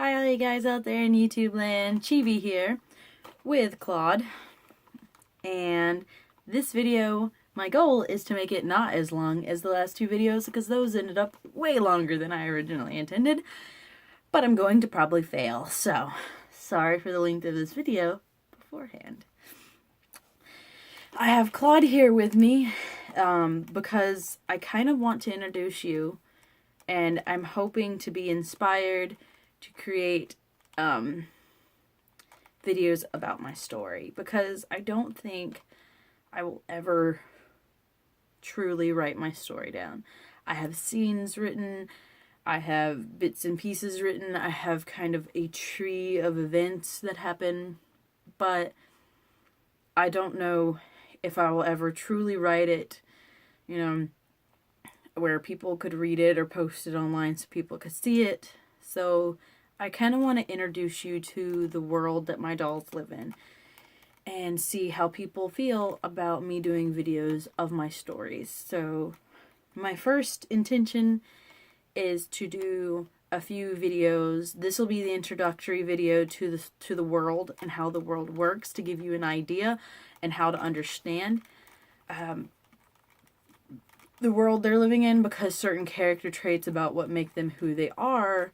Hi all you guys out there in YouTube land, Chibi here with Claude, and this video, my goal is to make it not as long as the last two videos because those ended up way longer than I originally intended, but I'm going to probably fail, so sorry for the length of this video beforehand. I have Claude here with me because I kind of want to introduce you, and I'm hoping to be inspired to create videos about my story, because I don't think I will ever truly write my story down. I have scenes written, I have bits and pieces written, I have kind of a tree of events that happen, but I don't know if I will ever truly write it, where people could read it or post it online so people could see it. So I kind of want to introduce you to the world that my dolls live in and see how people feel about me doing videos of my stories. So my first intention is to do a few videos. This will be the introductory video to the world and how the world works, to give you an idea and how to understand the world they're living in, because certain character traits about what make them who they are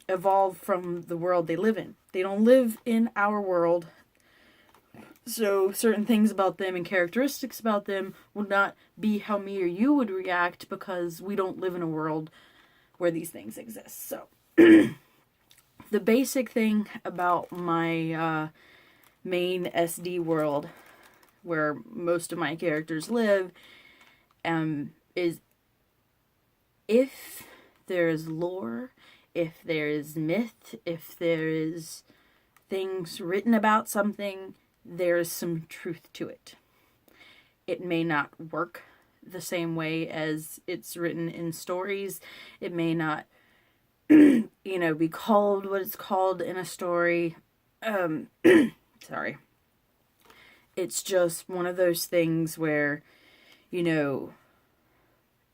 evolve from the world they live in. They don't live in our world, so certain things about them and characteristics about them would not be how me or you would react, because we don't live in a world where these things exist. So the basic thing about my main SD world, where most of my characters live, is if there is lore, if there is myth, if there is things written about something, there is some truth to it. It may not work the same way as it's written in stories. It may not, be called what it's called in a story. Sorry. It's just one of those things where,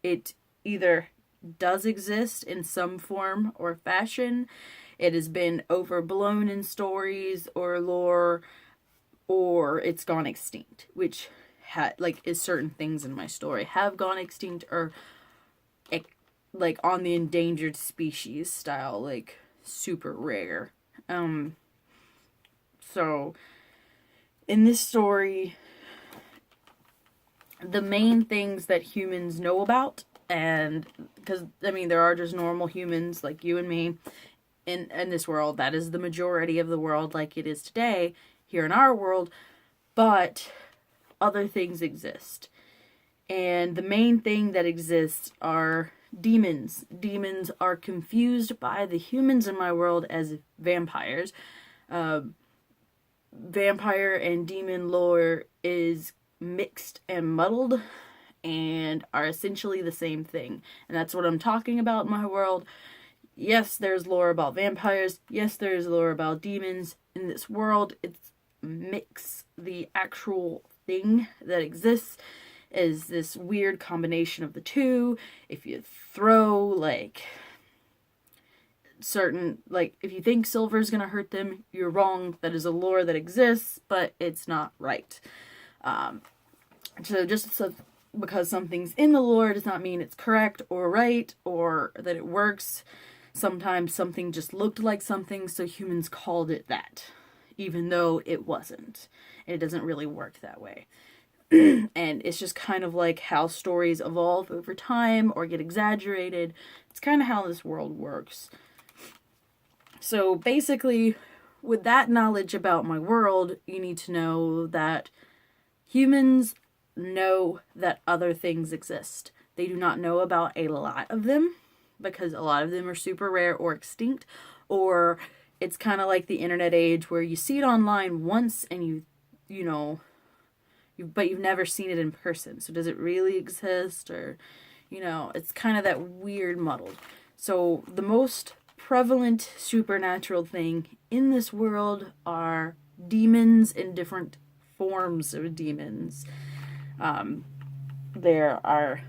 it either does exist in some form or fashion. It has been overblown in stories or lore, or it's gone extinct, which is certain things in my story have gone extinct, or like on the endangered species style, like super rare. So in this story, the main things that humans know about, and because there are just normal humans like you and me in this world. That is the majority of the world like it is today here in our world, but other things exist. And the main thing that exists are demons. Demons are confused by the humans in my world as vampires. Vampire and demon lore is mixed and muddled and are essentially the same thing. And that's what I'm talking about in my world. Yes, there's lore about vampires. Yes, there's lore about demons. In this world, it's mix. The actual thing that exists is this weird combination of the two. If you throw if you think silver's gonna hurt them, you're wrong. That is a lore that exists, but it's not right. Because something's in the lore does not mean it's correct or right or that it works. Sometimes something just looked like something, so humans called it that, even though it wasn't. It doesn't really work that way. And it's just kind of like how stories evolve over time or get exaggerated. It's kind of how this world works. So basically, with that knowledge about my world, you need to know that humans know that other things exist. They do not know about a lot of them, because a lot of them are super rare or extinct, or it's kind of like the internet age where you see it online once and but you've never seen it in person. So does it really exist? Or, it's kind of that weird muddled. So the most prevalent supernatural thing in this world are demons and different forms of demons. There are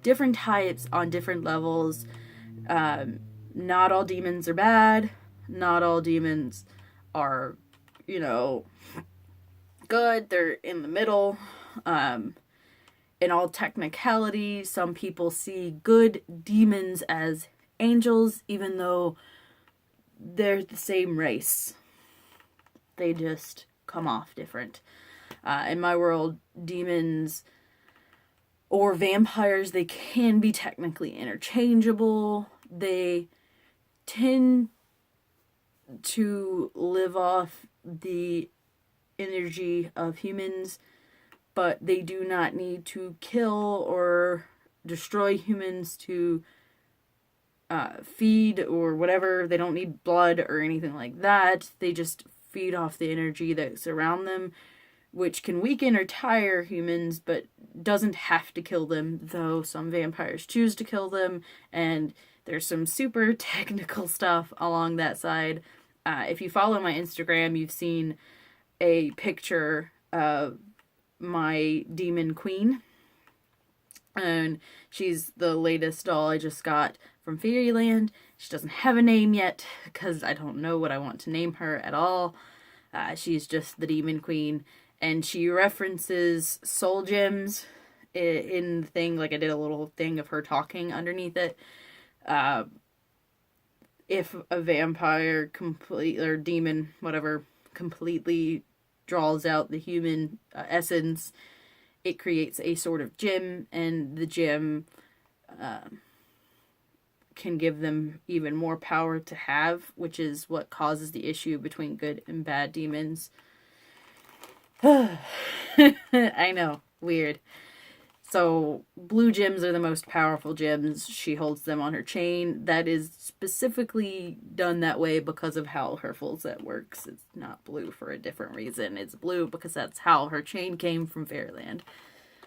different types on different levels. Not all demons are bad. Not all demons are, you know, good. They're in the middle. In all technicality, some people see good demons as angels, even though they're the same race. They just come off different. In my world, demons or vampires, they can be technically interchangeable. They tend to live off the energy of humans, but they do not need to kill or destroy humans to feed or whatever. They don't need blood or anything like that. They just feed off the energy that's around them, which can weaken or tire humans, but doesn't have to kill them, though some vampires choose to kill them, and there's some super technical stuff along that side. If you follow my Instagram, you've seen a picture of my demon queen, and she's the latest doll I just got from Fairyland. She doesn't have a name yet, because I don't know what I want to name her at all. She's just the demon queen, and she references soul gems in the thing. Like, I did a little thing of her talking underneath it. If a vampire or demon, whatever, completely draws out the human essence, it creates a sort of gem, and the gem can give them even more power to have, which is what causes the issue between good and bad demons. I know, weird. So, blue gems are the most powerful gems. She holds them on her chain. That is specifically done that way because of how her full set works. It's not blue for a different reason. It's blue because that's how her chain came from Fairyland.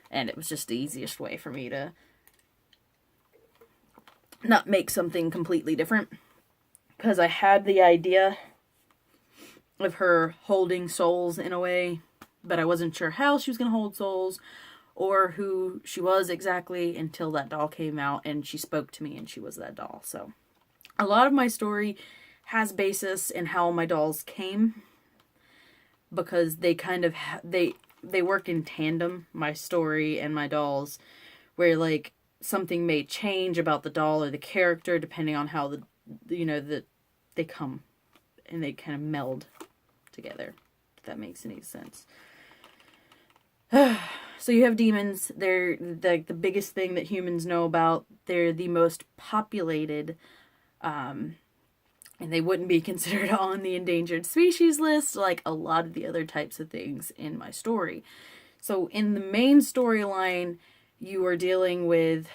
And it was just the easiest way for me to not make something completely different. Because I had the idea of her holding souls in a way, but I wasn't sure how she was going to hold souls or who she was exactly until that doll came out and she spoke to me and she was that doll. So a lot of my story has basis in how my dolls came, because they kind of they work in tandem, my story and my dolls, where like something may change about the doll or the character depending on how they come and they kind of meld together, if that makes any sense. So you have demons. They're the biggest thing that humans know about. They're the most populated, and they wouldn't be considered on the endangered species list like a lot of the other types of things in my story. So in the main storyline, you are dealing with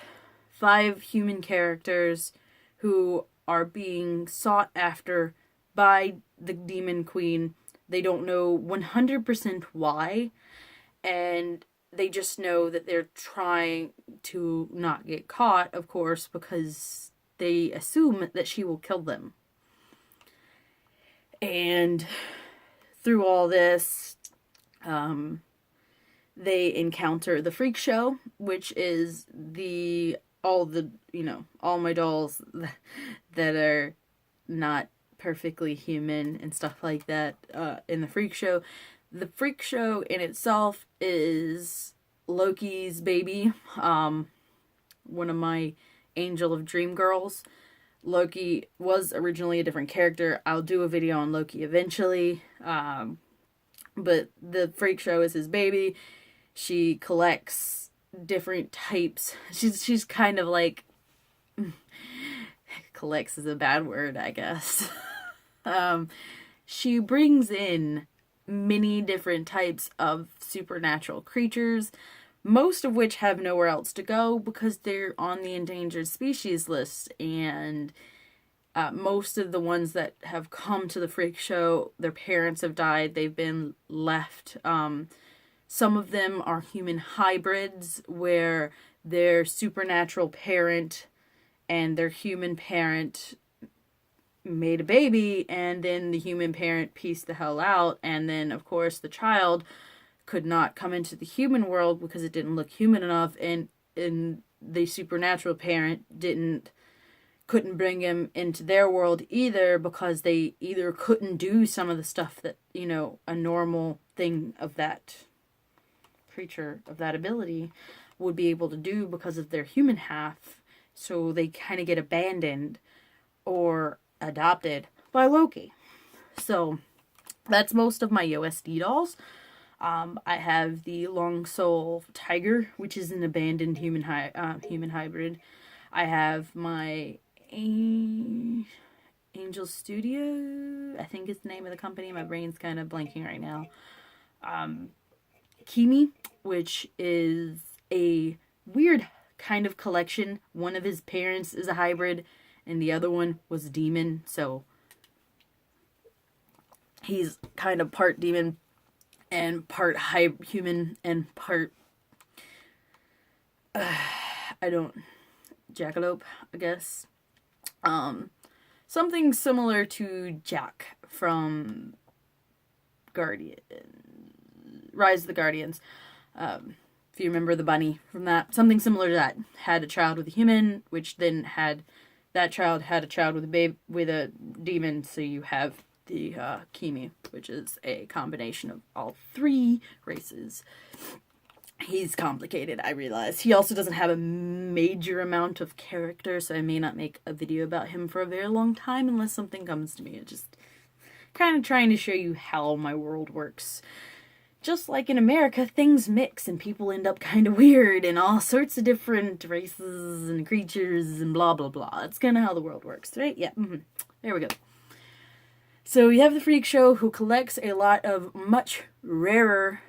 5 human characters who are being sought after by the demon queen. They don't know 100% why, and they just know that they're trying to not get caught, of course, because they assume that she will kill them. And through all this, they encounter the freak show, which is all my dolls that are not perfectly human and stuff like that in the freak show. The freak show in itself is Loki's baby, one of my Angel of Dream girls. Loki was originally a different character. I'll do a video on Loki eventually, but the freak show is his baby. She collects different types. She's kind of like, collects is a bad word, I guess. She brings in many different types of supernatural creatures, most of which have nowhere else to go because they're on the endangered species list. And most of the ones that have come to the freak show, their parents have died. They've been left. Some of them are human hybrids where their supernatural parent and their human parent made a baby, and then the human parent pieced the hell out, and then of course the child could not come into the human world because it didn't look human enough, and the supernatural parent didn't couldn't bring him into their world either, because they either couldn't do some of the stuff that, a normal thing of that creature, of that ability, would be able to do because of their human half. So they kind of get abandoned or adopted by Loki. So that's most of my OSD dolls. I have the Long Soul Tiger, which is an abandoned human hybrid. I have my Angel Studio, I think is the name of the company. My brain's kind of blanking right now. Kimi, which is a weird kind of collection. One of his parents is a hybrid, and the other one was a demon. So he's kind of part demon and part human and part jackalope, I guess. Something similar to Jack from Rise of the Guardians. If you remember the bunny from that, something similar to that. Had a child with a human, which then had that child had a child with a demon. So you have the Kimi, which is a combination of all three races. He's complicated, I realize. He also doesn't have a major amount of character, so I may not make a video about him for a very long time unless something comes to me. It's just kind of trying to show you how my world works. Just like in America, things mix and people end up kind of weird and all sorts of different races and creatures and blah blah blah. That's kind of how the world works, right? Yeah, there we go. So you have the Freak Show, who collects a lot of much rarer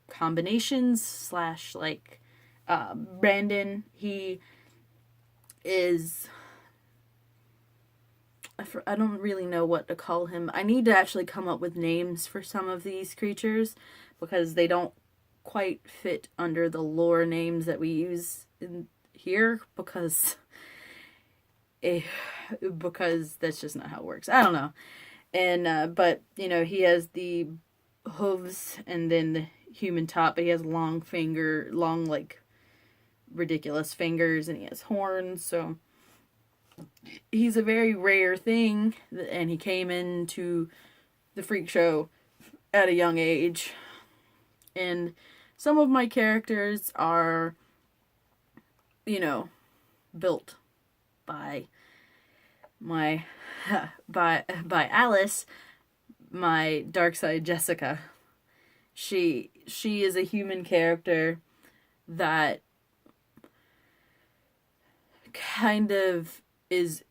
combinations / Brandon. He is, I don't really know what to call him. I need to actually come up with names for some of these creatures because they don't quite fit under the lore names that we use in here, because that's just not how it works. I don't know. And but he has the hooves and then the human top, but he has long ridiculous fingers, and he has horns. So he's a very rare thing, and he came into the Freak Show at a young age. And some of my characters are, built by by Alice, my dark side Jessica. She is a human character that kind of is.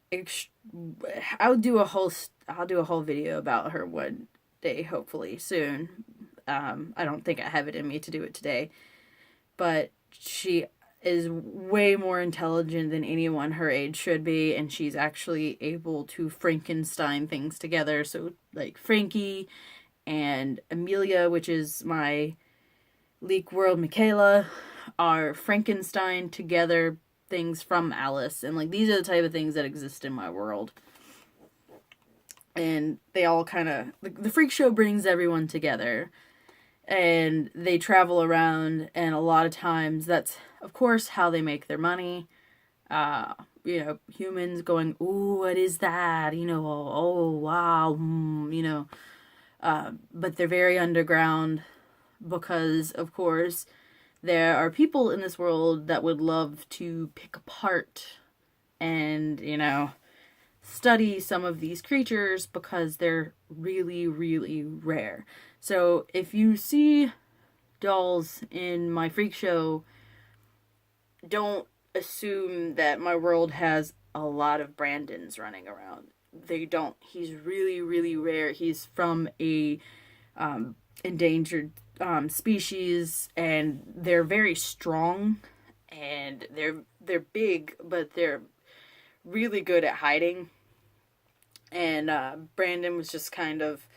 I'll do a whole video about her one day, hopefully soon. I don't think I have it in me to do it today, but she is way more intelligent than anyone her age should be, and she's actually able to Frankenstein things together. So like Frankie and Amelia, which is my Leak World Michaela, are Frankenstein together things from Alice. And these are the type of things that exist in my world. And they all kind of, the Freak Show brings everyone together. And they travel around, and a lot of times that's, of course, how they make their money. Humans going, ooh, what is that? Oh, wow, but they're very underground because, of course, there are people in this world that would love to pick apart and, study some of these creatures because they're really, really rare. So if you see dolls in my Freak Show, don't assume that my world has a lot of Brandons running around. They don't. He's really, really rare. He's from a endangered species, and they're very strong, and they're big, but they're really good at hiding. And Brandon was just kind of,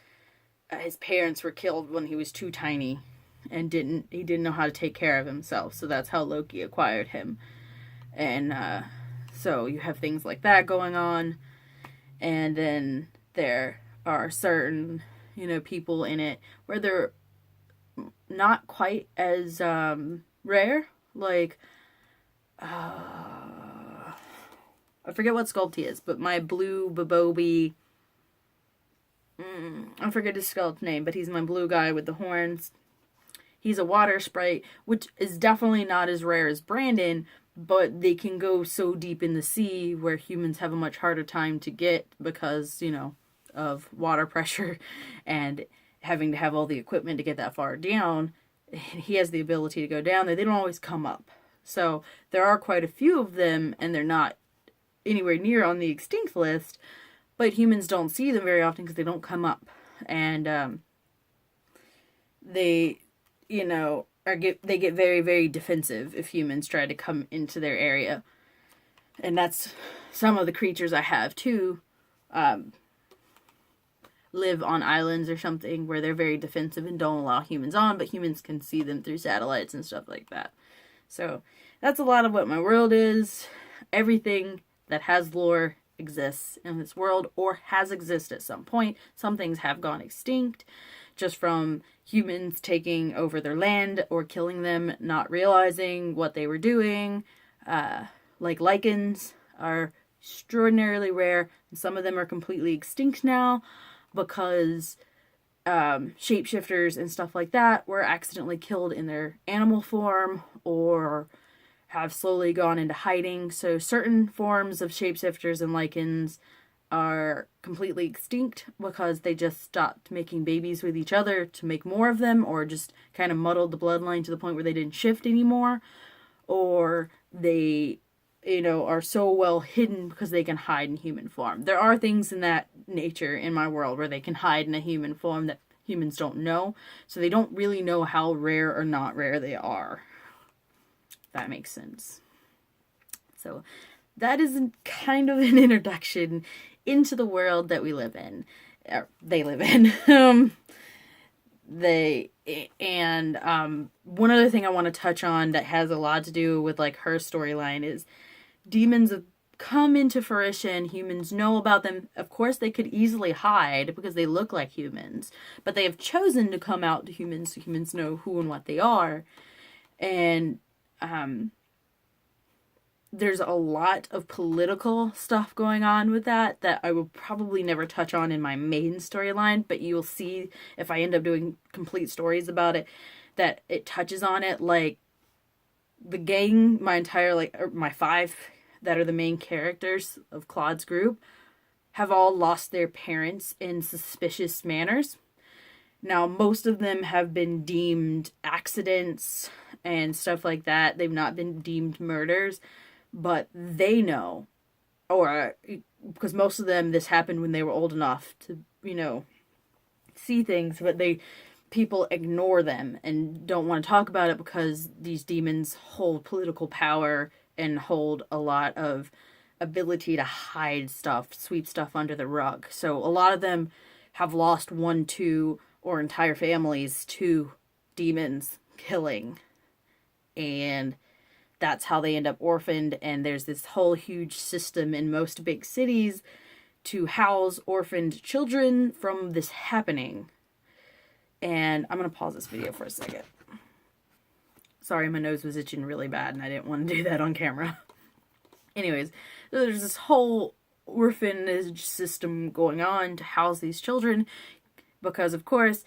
his parents were killed when he was too tiny, and he didn't know how to take care of himself. So that's how Loki acquired him. And so you have things like that going on. And then there are certain, people in it where they're not quite as rare. I forget what sculpt he is, but my blue Babobi, I forget his sculpt name, but he's my blue guy with the horns. He's a water sprite, which is definitely not as rare as Brandon, but they can go so deep in the sea where humans have a much harder time to get because, of water pressure and having to have all the equipment to get that far down. He has the ability to go down there. They don't always come up. So there are quite a few of them, and they're not anywhere near on the extinct list, but humans don't see them very often because they don't come up. And they, they get very, very defensive if humans try to come into their area. And that's some of the creatures I have too. Live on islands or something where they're very defensive and don't allow humans on, but humans can see them through satellites and stuff like that. So that's a lot of what my world is. Everything that has lore exists in this world or has existed at some point. Some things have gone extinct just from humans taking over their land or killing them, not realizing what they were doing. Like lichens are extraordinarily rare, and some of them are completely extinct now because shapeshifters and stuff like that were accidentally killed in their animal form or have slowly gone into hiding. So certain forms of shapeshifters and lichens are completely extinct because they just stopped making babies with each other to make more of them, or just kind of muddled the bloodline to the point where they didn't shift anymore, or they are so well hidden because they can hide in human form. There are things in that nature in my world where they can hide in a human form that humans don't know, so they don't really know how rare or not rare they are. That makes sense. So that is kind of an introduction into the world that we live in. They live in. One other thing I want to touch on that has a lot to do with like her storyline is demons have come into fruition. Humans know about them. Of course, they could easily hide because they look like humans, but they have chosen to come out to humans so humans know who and what they are. And there's a lot of political stuff going on with that I will probably never touch on in my main storyline, but you'll see if I end up doing complete stories about it that it touches on it. Like the gang, my 5 that are the main characters of Claude's group have all lost their parents in suspicious manners. Now, most of them have been deemed accidents and stuff like that. They've not been deemed murders, but they know, or because most of them, this happened when they were old enough to, see things, but people ignore them and don't want to talk about it because these demons hold political power and hold a lot of ability to hide stuff, sweep stuff under the rug. So a lot of them have lost 1, 2, or entire families to demons killing. And that's how they end up orphaned. And there's this whole huge system in most big cities to house orphaned children from this happening. And I'm going to pause this video for a second. Sorry, my nose was itching really bad and I didn't want to do that on camera. Anyways, there's this whole orphanage system going on to house these children because, of course,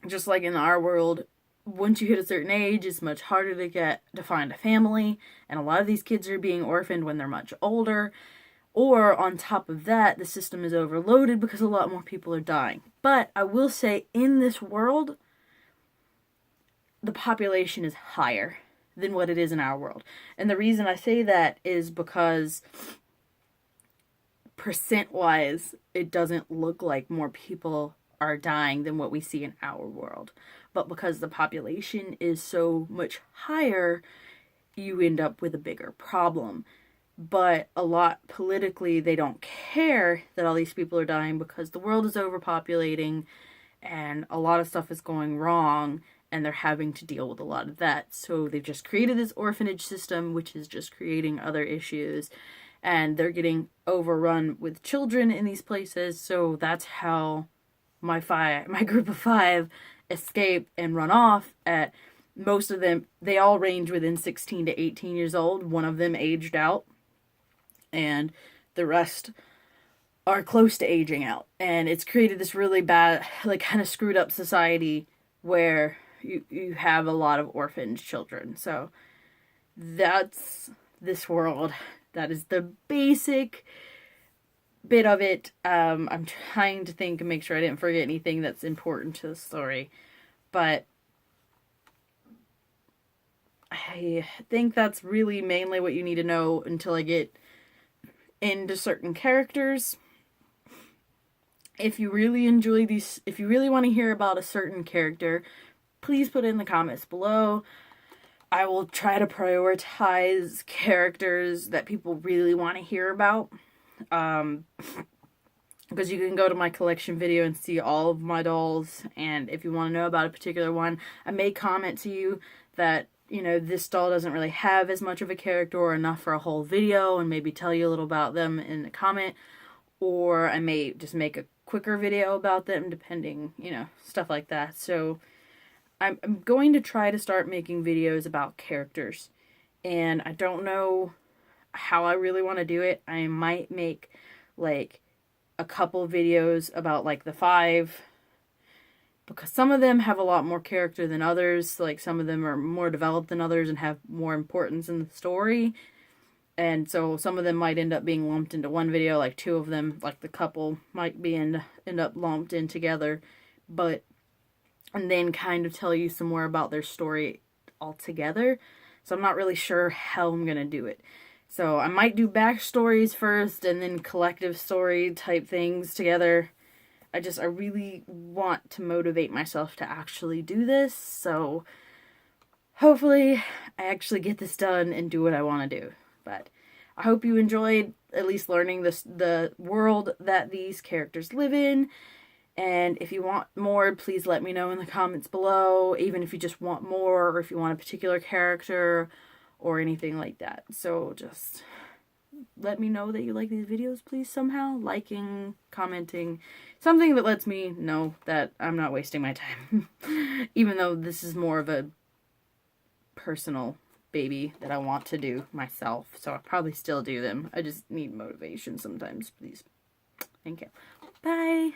just like in our world, once you hit a certain age, it's much harder to find a family, and a lot of these kids are being orphaned when they're much older. Or on top of that, the system is overloaded because a lot more people are dying. But I will say, in this world, the population is higher than what it is in our world. And the reason I say that is because percent-wise, it doesn't look like more people are dying than what we see in our world. But because the population is so much higher, you end up with a bigger problem. But a lot politically, they don't care that all these people are dying because the world is overpopulating and a lot of stuff is going wrong and they're having to deal with a lot of that. So they've just created this orphanage system, which is just creating other issues, and they're getting overrun with children in these places. So that's how my group of 5 escape and run off. At most of them, they all range within 16 to 18 years old. One of them aged out. and the rest are close to aging out. And it's created this really bad, like, kind of screwed up society where you have a lot of orphaned children. So that's this world. That is the basic bit of it. I'm trying to think and make sure I didn't forget anything that's important to the story. But I think that's really mainly what you need to know until I get into certain characters. If you really enjoy these, if you really want to hear about a certain character, please put it in the comments below. I will try to prioritize characters that people really want to hear about. Because you can go to my collection video and see all of my dolls, and if you want to know about a particular one, I may comment to you that, you know, this doll doesn't really have as much of a character or enough for a whole video, and maybe tell you a little about them in a comment, or I may just make a quicker video about them, depending, you know, stuff like that. So I'm going to try to start making videos about characters, and I don't know how I really want to do it. I might make like a couple videos about like the 5, because some of them have a lot more character than others. Like, some of them are more developed than others and have more importance in the story. And so some of them might end up being lumped into one video, like 2 of them, like the couple, might be end up lumped in together. But, and then kind of tell you some more about their story altogether. So I'm not really sure how I'm going to do it. So I might do backstories first and then collective story type things together. I really want to motivate myself to actually do this. So hopefully I actually get this done and do what I want to do. But I hope you enjoyed at least learning the world that these characters live in. And if you want more, please let me know in the comments below, even if you just want more, or if you want a particular character or anything like that. So just let me know that you like these videos, please, somehow. Liking, commenting, something that lets me know that I'm not wasting my time. Even though this is more of a personal baby that I want to do myself. So I'll probably still do them. I just need motivation sometimes, please. Thank you. Bye.